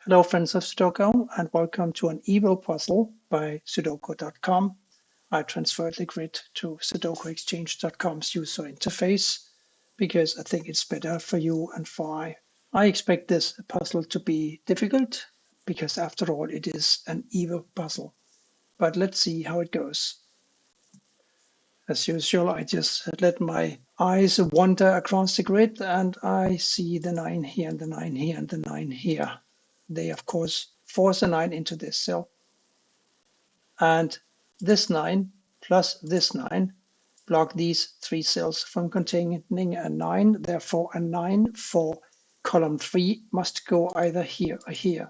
Hello friends of Sudoku and welcome to an Evo puzzle by Sudoku.com. I transferred the grid to SudokuExchange.com's user interface because I think it's better for you and for I expect this puzzle to be difficult because after all it is an Evo puzzle. But let's see how it goes. As usual, I just let my eyes wander across the grid and I see the 9 here and the 9 here and the 9 here. They, of course, force a 9 into this cell. And this 9 plus this 9 block these 3 cells from containing a 9. Therefore, a 9 for column 3 must go either here or here.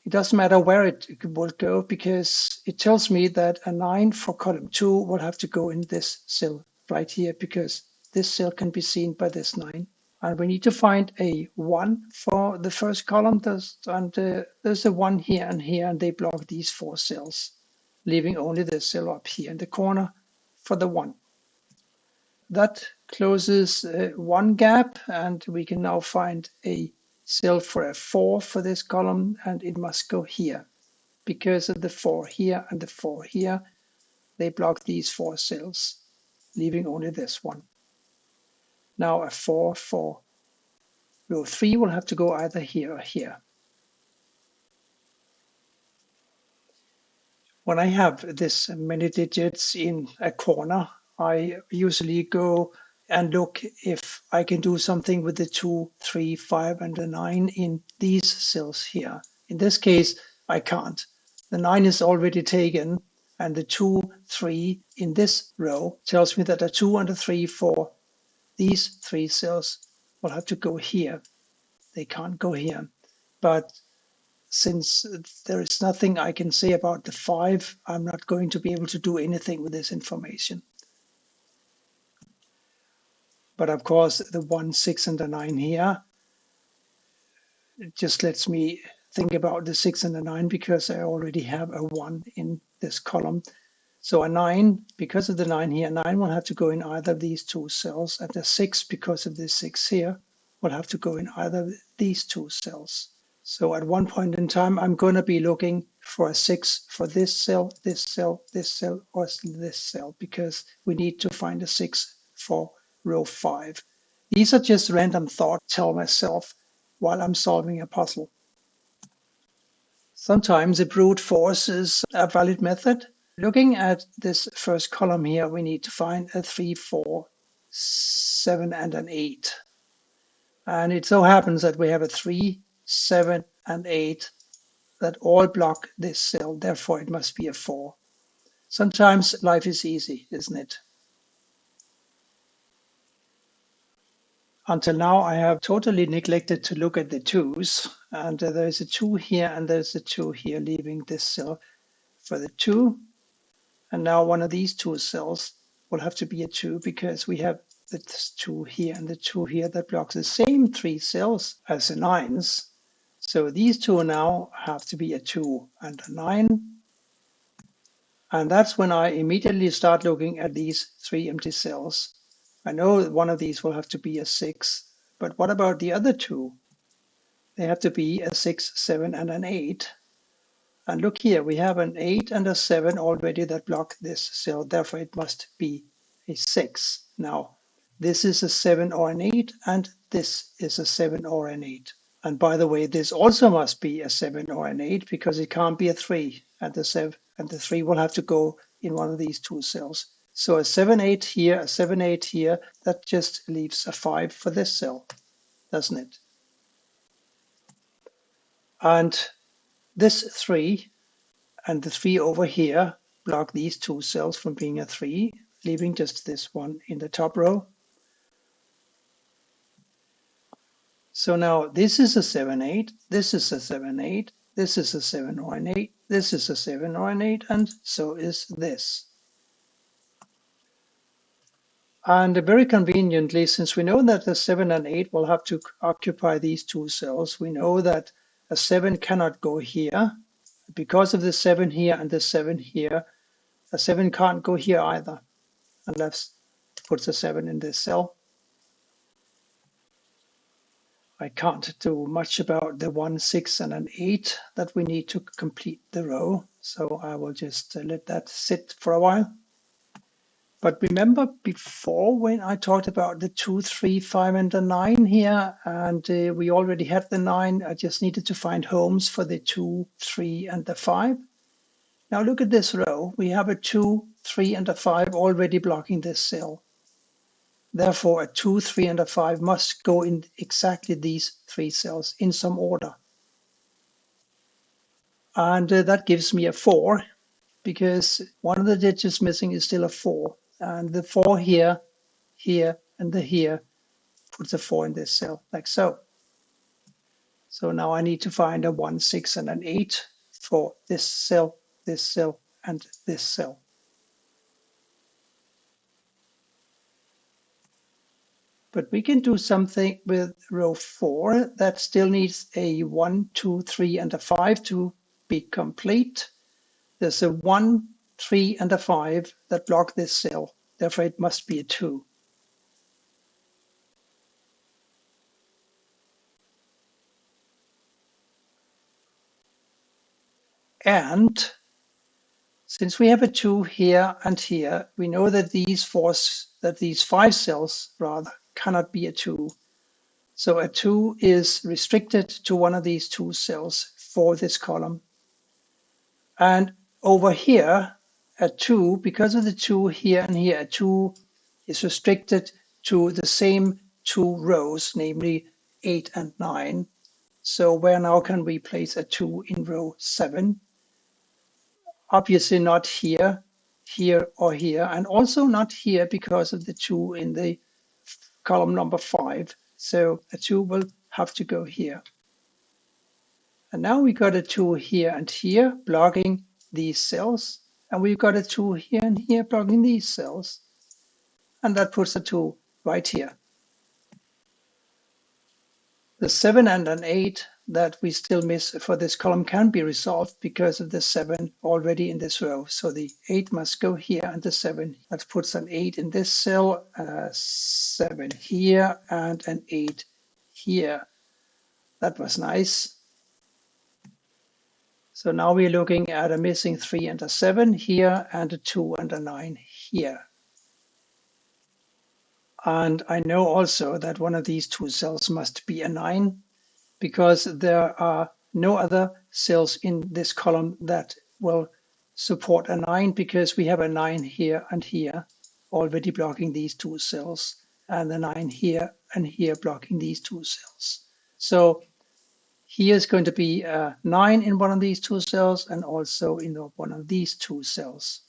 It doesn't matter where it will go because it tells me that a 9 for column 2 will have to go in this cell right here because this cell can be seen by this 9. And we need to find a 1 for the first column. There's a 1 here, and they block these 4 cells, leaving only the cell up here in the corner for the 1. That closes one gap, and we can now find a cell for a 4 for this column, and it must go here. Because of the 4 here and the 4 here, they block these 4 cells, leaving only this one. Now a 4 for row 3 will have to go either here or here. When I have this many digits in a corner, I usually go and look if I can do something with the 2, 3, 5, and the 9 in these cells here. In this case, I can't. The 9 is already taken, and the 2, 3 in this row tells me that a 2 and a 3 for these 3 cells will have to go here. They can't go here. But since there is nothing I can say about the 5, I'm not going to be able to do anything with this information. But of course, the 1, 6, and the 9 here, it just lets me think about the 6 and the 9 because I already have a 1 in this column. So a 9, because of the 9 here, 9 will have to go in either of these 2 cells, and the 6, because of this 6 here, will have to go in either of these 2 cells. So at one point in time, I'm going to be looking for a 6 for this cell, this cell, this cell, or this cell, because we need to find a 6 for row 5. These are just random thoughts I tell myself while I'm solving a puzzle. Sometimes a brute force is a valid method. Looking at this first column here, we need to find a 3, 4, 7, and an 8. And it so happens that we have a 3, 7, and 8 that all block this cell. Therefore, it must be a 4. Sometimes life is easy, isn't it? Until now, I have totally neglected to look at the 2's. And there's a 2 here and there's a 2 here, leaving this cell for the 2. And now one of these 2 cells will have to be a 2 because we have this 2 here and the 2 here that blocks the same 3 cells as the 9's. So these 2 now have to be a 2 and a 9. And that's when I immediately start looking at these 3 empty cells. I know that one of these will have to be a 6, but what about the other 2? They have to be a 6, 7, and an 8. And look here, we have an 8 and a 7 already that block this cell. Therefore, it must be a 6. Now, this is a 7 or an 8, and this is a 7 or an 8. And by the way, this also must be a 7 or an 8 because it can't be a 3. And the 7 and the 3 will have to go in one of these 2 cells. So a 7, 8 here, a 7, 8 here, that just leaves a 5 for this cell, doesn't it? And this 3 and the 3 over here block these 2 cells from being a 3, leaving just this one in the top row. So now this is a 7, 8, this is a 7, 8, this is a 7 or an 8, this is a 7 or an 8, and so is this. And very conveniently, since we know that the 7 and 8 will have to occupy these 2 cells, we know that a 7 cannot go here. Because of the 7 here and the 7 here, a 7 can't go here either, unless it puts a 7 in this cell. I can't do much about the 1, 6, and an 8 that we need to complete the row. So I will just let that sit for a while. But remember before when I talked about the 2, 3, 5, and the 9 here, and we already had the 9, I just needed to find homes for the 2, 3, and the 5. Now look at this row. We have a 2, 3, and a 5 already blocking this cell. Therefore, a 2, 3, and a 5 must go in exactly these 3 cells in some order. And that gives me a 4, because one of the digits missing is still a 4. And the 4 here, here, and the here puts a 4 in this cell, like so. So now I need to find a 1, 6, and an 8 for this cell, and this cell. But we can do something with row 4 that still needs a 1, 2, 3, and a 5 to be complete. There's a 1, 3, and a 5 that block this cell. Therefore, it must be a 2. And since we have a 2 here and here, we know that these 5 cells rather cannot be a 2. So a 2 is restricted to one of these 2 cells for this column. And over here, a 2, because of the 2 here and here, a 2 is restricted to the same 2 rows, namely 8 and 9. So where now can we place a 2 in row 7? Obviously not here, here, or here, and also not here because of the 2 in the column number 5. So a 2 will have to go here. And now we got a 2 here and here blocking these cells. And we've got a 2 here and here blocking these cells. And that puts a 2 right here. The 7 and an 8 that we still miss for this column can be resolved because of the 7 already in this row. So the 8 must go here and the 7. That puts an 8 in this cell, 7 here, and an 8 here. That was nice. So now we're looking at a missing 3 and a 7 here, and a 2 and a 9 here. And I know also that one of these 2 cells must be a 9, because there are no other cells in this column that will support a 9, because we have a 9 here and here already blocking these 2 cells, and the 9 here and here blocking these 2 cells. So here is going to be a 9 in one of these 2 cells and also in one of these 2 cells.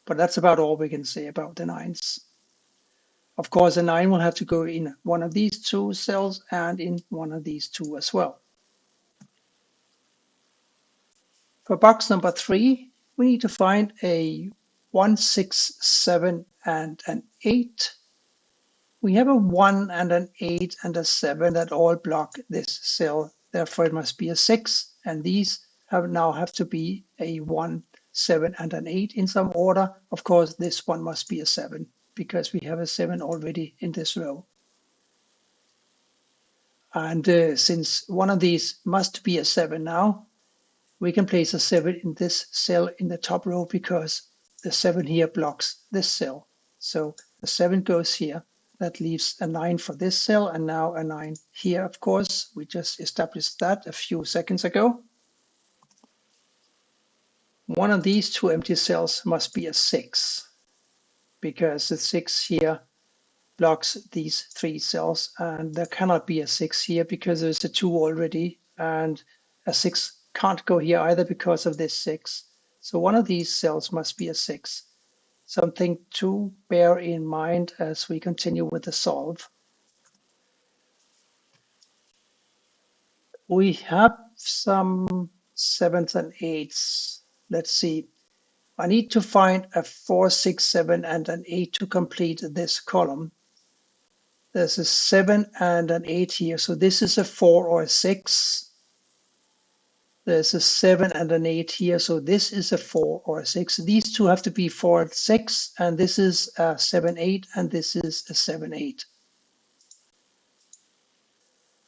But that's about all we can say about the 9s. Of course, a 9 will have to go in one of these 2 cells and in one of these 2 as well. For box number 3, we need to find a 1, 6, 7, and an 8. We have a 1 and an 8 and a 7 that all block this cell. Therefore, it must be a 6. And these now have to be a 1, 7, and an 8 in some order. Of course, this one must be a 7 because we have a 7 already in this row. And since one of these must be a 7 now, we can place a 7 in this cell in the top row because the 7 here blocks this cell. So the 7 goes here. That leaves a 9 for this cell and now a 9 here, of course. We just established that a few seconds ago. One of these 2 empty cells must be a 6 because the 6 here blocks these 3 cells, and there cannot be a 6 here because there's a 2 already, and a 6 can't go here either because of this 6. So one of these cells must be a 6. Something to bear in mind as we continue with the solve. We have some 7s and 8s. Let's see. I need to find a 4, 6, 7, and an 8 to complete this column. There's a 7 and an 8 here, so this is a 4 or a 6. There's a 7 and an 8 here, so this is a 4 or a 6. These two have to be 4 and 6, and this is a 7, 8, and this is a 7, 8.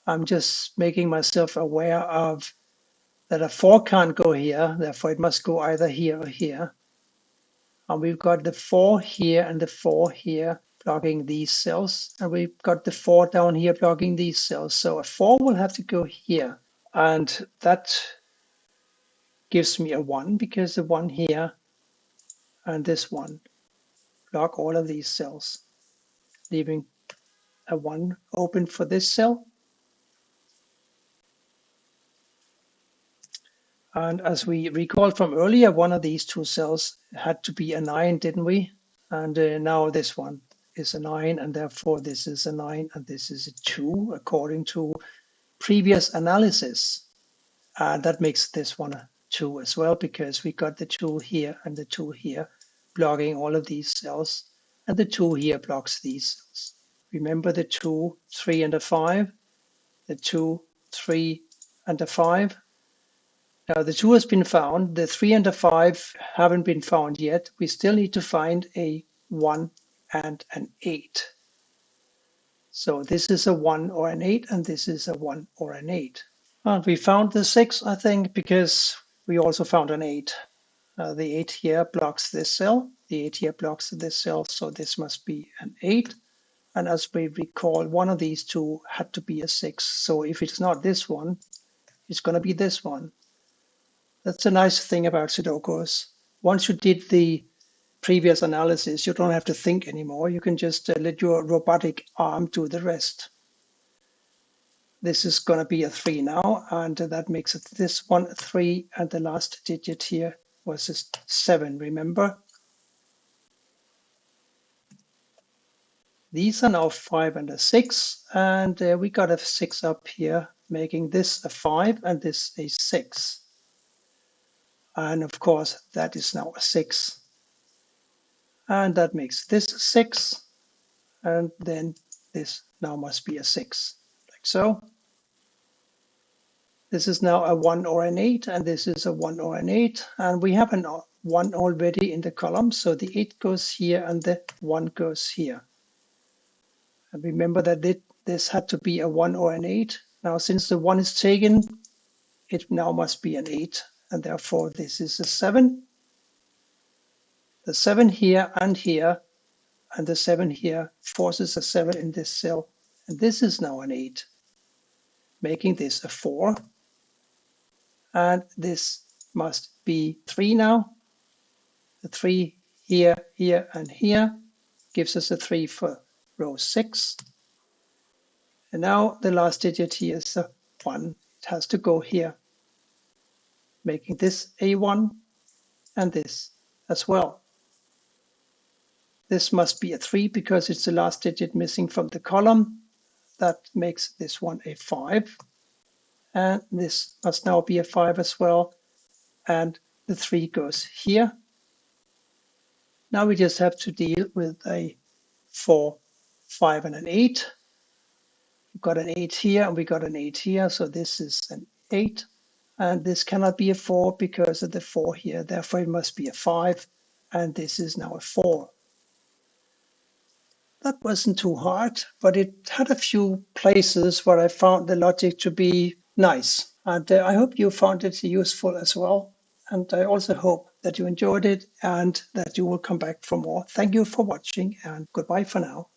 I'm just making myself aware of that a 4 can't go here, therefore it must go either here or here. And we've got the 4 here and the 4 here blocking these cells, and we've got the 4 down here blocking these cells. So a 4 will have to go here, and that gives me a 1 because the 1 here and this one block all of these cells, leaving a 1 open for this cell. And as we recall from earlier, one of these two cells had to be a 9, didn't we? And now this one is a 9, and therefore this is a 9, and this is a 2, according to previous analysis. And that makes this one a 2 as well, because we got the 2 here and the 2 here blocking all of these cells, and the 2 here blocks these cells. Remember the 2, 3, and a 5, the 2, 3, and a 5. Now the 2 has been found, the 3 and the 5 haven't been found yet. We still need to find a 1 and an 8. So this is a 1 or an 8, and this is a 1 or an 8. And we found the 6, I think, because we also found an 8. The 8 here blocks this cell, the 8 here blocks this cell, so this must be an 8. And as we recall, one of these two had to be a 6. So if it's not this one, it's going to be this one. That's a nice thing about Sudokus. Once you did the previous analysis, you don't have to think anymore. You can just let your robotic arm do the rest. This is going to be a 3 now, and that makes it this one 3, and the last digit here was a 7, remember? These are now 5 and a 6, and we got a 6 up here, making this a 5 and this a 6. And of course, that is now a 6. And that makes this 6, and then this now must be a 6, like so. This is now a 1 or an 8, and this is a 1 or an 8, and we have a 1 already in the column, so the 8 goes here and the 1 goes here. And remember that this had to be a 1 or an 8. Now since the 1 is taken, it now must be an 8, and therefore this is a 7. The 7 here and here, and the 7 here forces a 7 in this cell, and this is now an 8, making this a 4. And this must be 3 now. The 3 here, here, and here gives us a 3 for row 6. And now the last digit here is a 1. It has to go here, making this a 1 and this as well. This must be a 3 because it's the last digit missing from the column. That makes this one a 5. And this must now be a 5 as well. And the 3 goes here. Now we just have to deal with a 4, 5, and an 8. We've got an 8 here and we got an 8 here, so this is an 8. And this cannot be a 4 because of the 4 here, therefore it must be a 5, and this is now a 4. That wasn't too hard, but it had a few places where I found the logic to be nice. And I hope you found it useful as well. And I also hope that you enjoyed it and that you will come back for more. Thank you for watching, and goodbye for now.